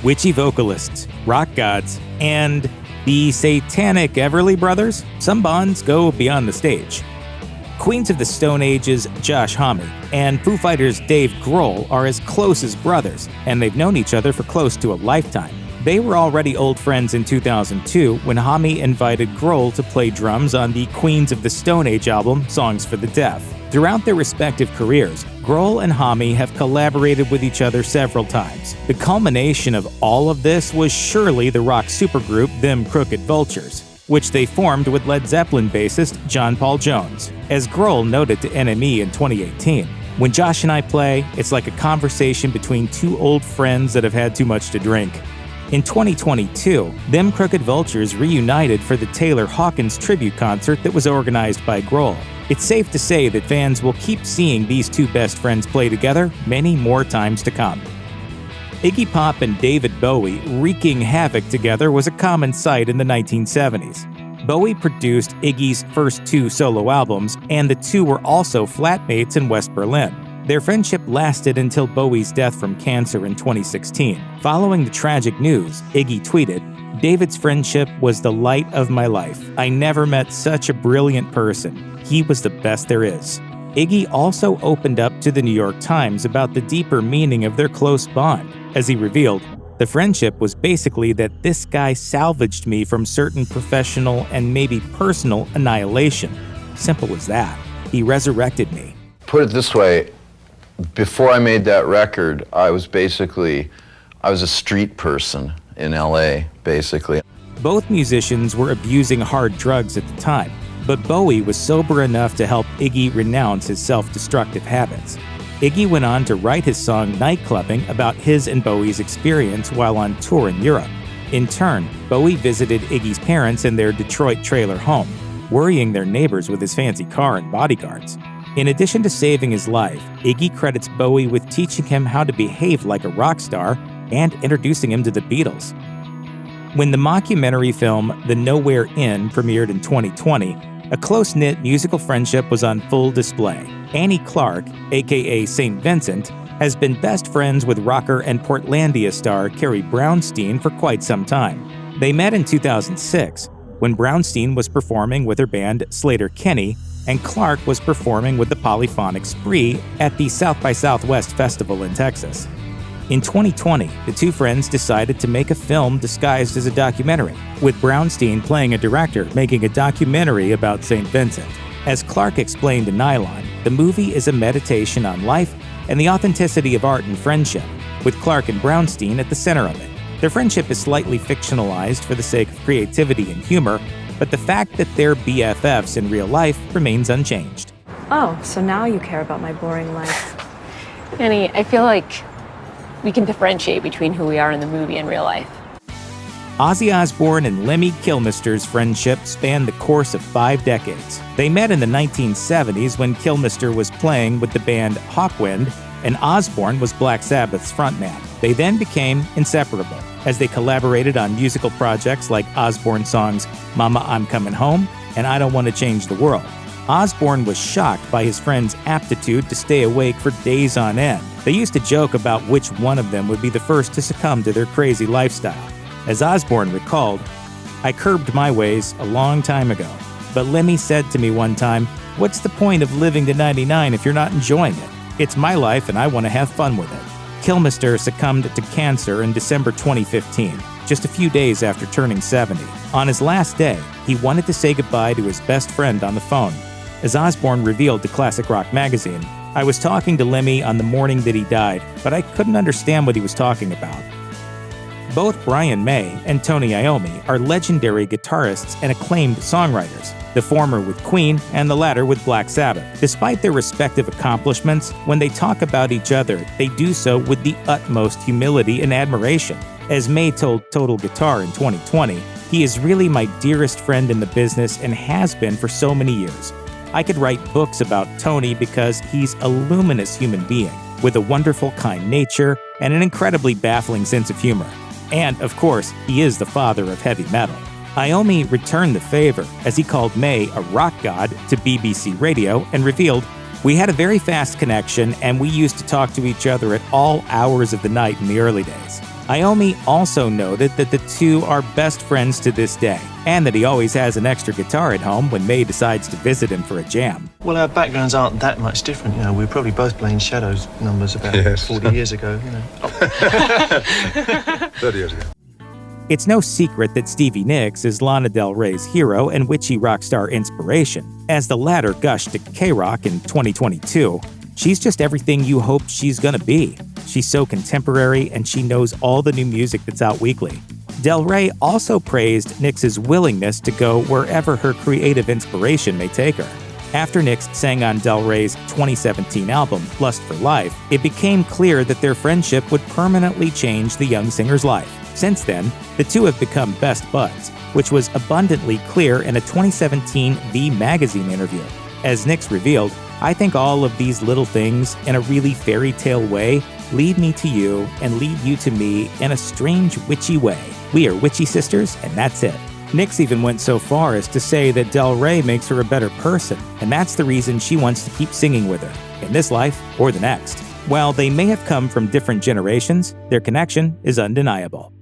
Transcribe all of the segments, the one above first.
witchy vocalists, rock gods, and the satanic Everly Brothers. Some bonds go beyond the stage. Queens of the Stone Age's Josh Homme and Foo Fighters' Dave Grohl are as close as brothers, and they've known each other for close to a lifetime. They were already old friends in 2002 when Homme invited Grohl to play drums on the Queens of the Stone Age album, Songs for the Deaf. Throughout their respective careers, Grohl and Homme have collaborated with each other several times. The culmination of all of this was surely the rock supergroup Them Crooked Vultures, which they formed with Led Zeppelin bassist John Paul Jones. As Grohl noted to NME in 2018, "When Josh and I play, it's like a conversation between two old friends that have had too much to drink." In 2022, Them Crooked Vultures reunited for the Taylor Hawkins tribute concert that was organized by Grohl. It's safe to say that fans will keep seeing these two best friends play together many more times to come. Iggy Pop and David Bowie wreaking havoc together was a common sight in the 1970s. Bowie produced Iggy's first two solo albums, and the two were also flatmates in West Berlin. Their friendship lasted until Bowie's death from cancer in 2016. Following the tragic news, Iggy tweeted, "David's friendship was the light of my life. I never met such a brilliant person. He was the best there is." Iggy also opened up to the New York Times about the deeper meaning of their close bond. As he revealed, "The friendship was basically that this guy salvaged me from certain professional and maybe personal annihilation. Simple as that. He resurrected me." Put it this way, before I made that record, I was a street person in LA, basically. Both musicians were abusing hard drugs at the time, but Bowie was sober enough to help Iggy renounce his self-destructive habits. Iggy went on to write his song Nightclubbing about his and Bowie's experience while on tour in Europe. In turn, Bowie visited Iggy's parents in their Detroit trailer home, worrying their neighbors with his fancy car and bodyguards. In addition to saving his life, Iggy credits Bowie with teaching him how to behave like a rock star and introducing him to the Beatles. When the mockumentary film The Nowhere Inn premiered in 2020, a close-knit musical friendship was on full display. Annie Clark, aka St. Vincent, has been best friends with rocker and Portlandia star Carrie Brownstein for quite some time. They met in 2006, when Brownstein was performing with her band Slater-Kinney, and Clark was performing with the Polyphonic Spree at the South by Southwest Festival in Texas. In 2020, the two friends decided to make a film disguised as a documentary, with Brownstein playing a director making a documentary about St. Vincent. As Clark explained to Nylon, the movie is a meditation on life and the authenticity of art and friendship, with Clark and Brownstein at the center of it. Their friendship is slightly fictionalized for the sake of creativity and humor, but the fact that they're BFFs in real life remains unchanged. Oh, so now you care about my boring life. Annie, I feel like we can differentiate between who we are in the movie and real life. Ozzy Osbourne and Lemmy Kilmister's friendship spanned the course of 5 decades. They met in the 1970s when Kilmister was playing with the band Hawkwind, and Osbourne was Black Sabbath's frontman. They then became inseparable, as they collaborated on musical projects like Osbourne songs Mama, I'm Coming Home and I Don't Want to Change the World. Osbourne was shocked by his friend's aptitude to stay awake for days on end. They used to joke about which one of them would be the first to succumb to their crazy lifestyle. As Osbourne recalled, "I curbed my ways a long time ago, but Lemmy said to me one time, 'What's the point of living to 99 if you're not enjoying it? It's my life and I want to have fun with it.'" Kilmister succumbed to cancer in December 2015, just a few days after turning 70. On his last day, he wanted to say goodbye to his best friend on the phone. As Osbourne revealed to Classic Rock magazine, "I was talking to Lemmy on the morning that he died, but I couldn't understand what he was talking about." Both Brian May and Tony Iommi are legendary guitarists and acclaimed songwriters, the former with Queen and the latter with Black Sabbath. Despite their respective accomplishments, when they talk about each other, they do so with the utmost humility and admiration. As May told Total Guitar in 2020, "He is really my dearest friend in the business and has been for so many years. I could write books about Tony because he's a luminous human being with a wonderful, kind nature and an incredibly baffling sense of humor. And, of course, he is the father of heavy metal." Iommi returned the favor as he called May a rock god to BBC Radio and revealed, "We had a very fast connection and we used to talk to each other at all hours of the night in the early days. Iommi also noted that the two are best friends to this day, and that he always has an extra guitar at home when May decides to visit him for a jam. Well, our backgrounds aren't that much different. You know, we were probably both playing Shadows numbers about 40 years ago, you know. 30 years ago. It's no secret that Stevie Nicks is Lana Del Rey's hero and witchy rock star inspiration. As the latter gushed to K-Rock in 2022, she's just everything you hoped she's gonna be. She's so contemporary, and she knows all the new music that's out weekly. Del Rey also praised Nicks' willingness to go wherever her creative inspiration may take her. After Nicks sang on Del Rey's 2017 album, Lust for Life, it became clear that their friendship would permanently change the young singer's life. Since then, the two have become best buds, which was abundantly clear in a 2017 V magazine interview. As Nicks revealed, "I think all of these little things, in a really fairy tale way, lead me to you and lead you to me in a strange witchy way. We are witchy sisters, and that's it." Nicks even went so far as to say that Del Rey makes her a better person, and that's the reason she wants to keep singing with her, in this life or the next. While they may have come from different generations, their connection is undeniable.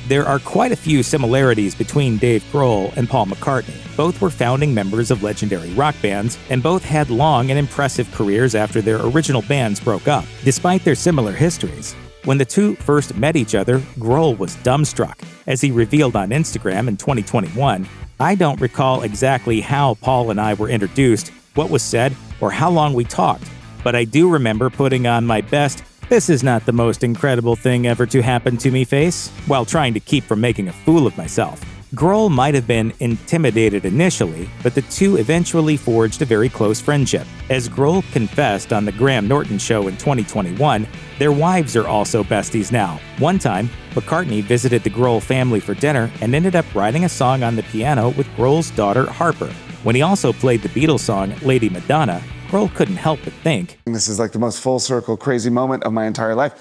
There are quite a few similarities between Dave Grohl and Paul McCartney. Both were founding members of legendary rock bands, and both had long and impressive careers after their original bands broke up, despite their similar histories. When the two first met each other, Grohl was dumbstruck. As he revealed on Instagram in 2021, "I don't recall exactly how Paul and I were introduced, what was said, or how long we talked, but I do remember putting on my best 'This is not the most incredible thing ever to happen to me' face, while trying to keep from making a fool of myself." Grohl might have been intimidated initially, but the two eventually forged a very close friendship. As Grohl confessed on the Graham Norton Show in 2021, their wives are also besties now. One time, McCartney visited the Grohl family for dinner and ended up writing a song on the piano with Grohl's daughter Harper. When he also played the Beatles song Lady Madonna, Grohl couldn't help but think, "This is like the most full circle crazy moment of my entire life."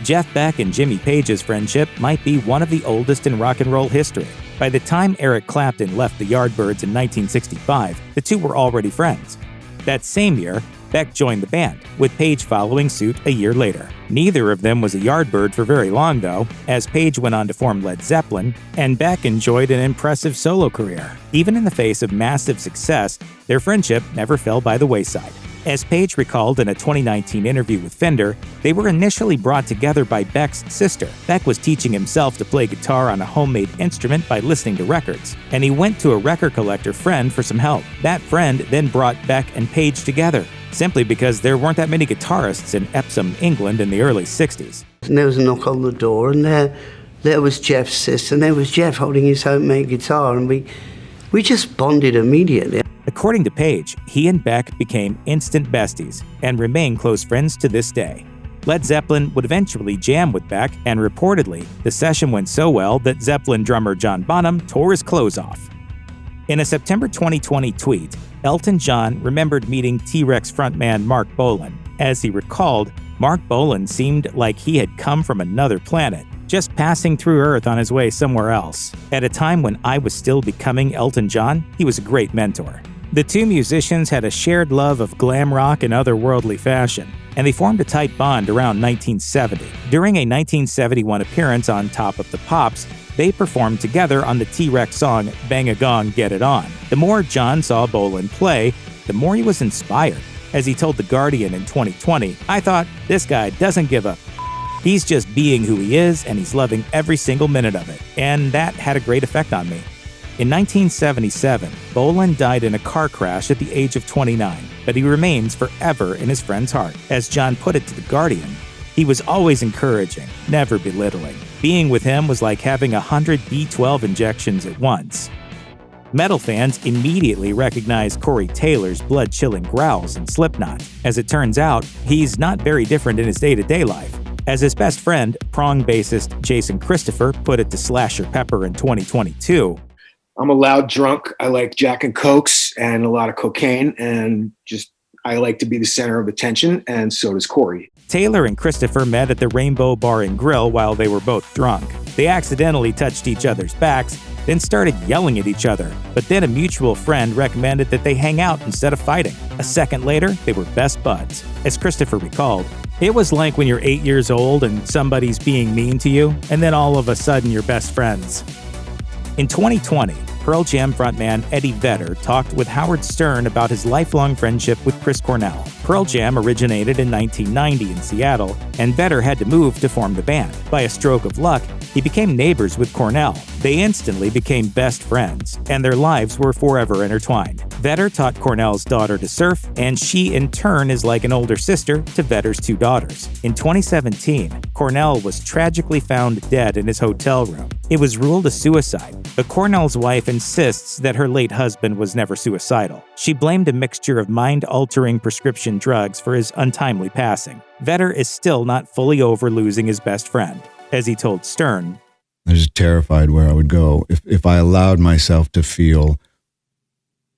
Jeff Beck and Jimmy Page's friendship might be one of the oldest in rock and roll history. By the time Eric Clapton left the Yardbirds in 1965, the two were already friends. That same year, Beck joined the band, with Page following suit a year later. Neither of them was a Yardbird for very long, though, as Page went on to form Led Zeppelin, and Beck enjoyed an impressive solo career. Even in the face of massive success, their friendship never fell by the wayside. As Page recalled in a 2019 interview with Fender, they were initially brought together by Beck's sister. Beck was teaching himself to play guitar on a homemade instrument by listening to records, and he went to a record collector friend for some help. That friend then brought Beck and Page together, simply because there weren't that many guitarists in Epsom, England in the early 60s. And there was a knock on the door, and there was Jeff's sister, and there was Jeff holding his homemade guitar, and we just bonded immediately. According to Page, he and Beck became instant besties and remain close friends to this day. Led Zeppelin would eventually jam with Beck, and reportedly, the session went so well that Zeppelin drummer John Bonham tore his clothes off. In a September 2020 tweet, Elton John remembered meeting T-Rex frontman Marc Bolan. As he recalled, Marc Bolan seemed like he had come from another planet, just passing through Earth on his way somewhere else. At a time when I was still becoming Elton John, he was a great mentor. The two musicians had a shared love of glam rock and otherworldly fashion, and they formed a tight bond around 1970. During a 1971 appearance on Top of the Pops, they performed together on the T-Rex song Bang a Gong Get It On. The more John saw Bolan play, the more he was inspired. As he told The Guardian in 2020, "I thought, this guy doesn't give a He's just being who he is, and he's loving every single minute of it. And that had a great effect on me." In 1977, Bolan died in a car crash at the age of 29, but he remains forever in his friend's heart. As John put it to The Guardian, "He was always encouraging, never belittling. Being with him was like having 100 B12 injections at once." Metal fans immediately recognized Corey Taylor's blood-chilling growls in Slipknot. As it turns out, he's not very different in his day-to-day life. As his best friend, prong bassist Jason Christopher, put it to Slasher Pepper in 2022, "I'm a loud drunk. I like Jack and Cokes and a lot of cocaine, and I like to be the center of attention, and so does Corey." Taylor and Christopher met at the Rainbow Bar and Grill while they were both drunk. They accidentally touched each other's backs, then started yelling at each other. But then a mutual friend recommended that they hang out instead of fighting. A second later, they were best buds. As Christopher recalled, It was like when you're 8 years old and somebody's being mean to you, and then all of a sudden you're best friends. In 2020, Pearl Jam frontman Eddie Vedder talked with Howard Stern about his lifelong friendship with Chris Cornell. Pearl Jam originated in 1990 in Seattle, and Vedder had to move to form the band. By a stroke of luck, he became neighbors with Cornell. They instantly became best friends, and their lives were forever intertwined. Vedder taught Cornell's daughter to surf, and she in turn is like an older sister to Vedder's 2 daughters. In 2017, Cornell was tragically found dead in his hotel room. It was ruled a suicide, but Cornell's wife insists that her late husband was never suicidal. She blamed a mixture of mind-altering prescription drugs for his untimely passing. Vedder is still not fully over losing his best friend. As he told Stern, I was terrified where I would go if I allowed myself to feel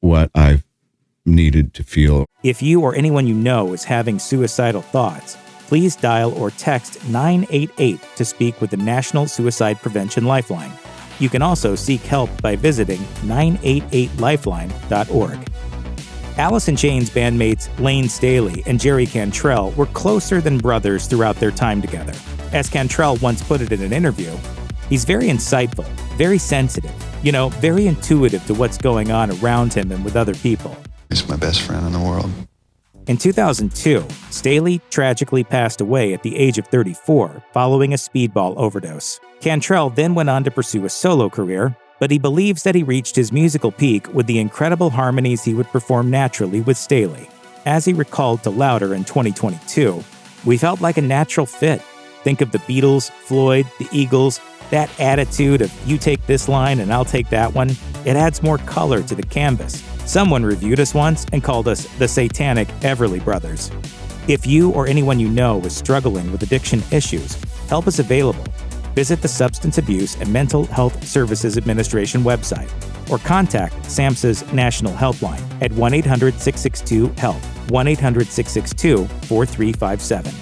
what I needed to feel. If you or anyone you know is having suicidal thoughts, please dial or text 988 to speak with the National Suicide Prevention Lifeline. You can also seek help by visiting 988lifeline.org. Alice in Chains bandmates Layne Staley and Jerry Cantrell were closer than brothers throughout their time together. As Cantrell once put it in an interview, he's very insightful, very sensitive, very intuitive to what's going on around him and with other people. He's my best friend in the world. In 2002, Staley tragically passed away at the age of 34 following a speedball overdose. Cantrell then went on to pursue a solo career, but he believes that he reached his musical peak with the incredible harmonies he would perform naturally with Staley. As he recalled to Louder in 2022, "We felt like a natural fit. Think of the Beatles, Floyd, the Eagles, that attitude of you take this line and I'll take that one. It adds more color to the canvas." Someone reviewed us once and called us the Satanic Everly Brothers. If you or anyone you know is struggling with addiction issues, help is available. Visit the Substance Abuse and Mental Health Services Administration website or contact SAMHSA's National Helpline at 1-800-662-HELP, 1-800-662-4357.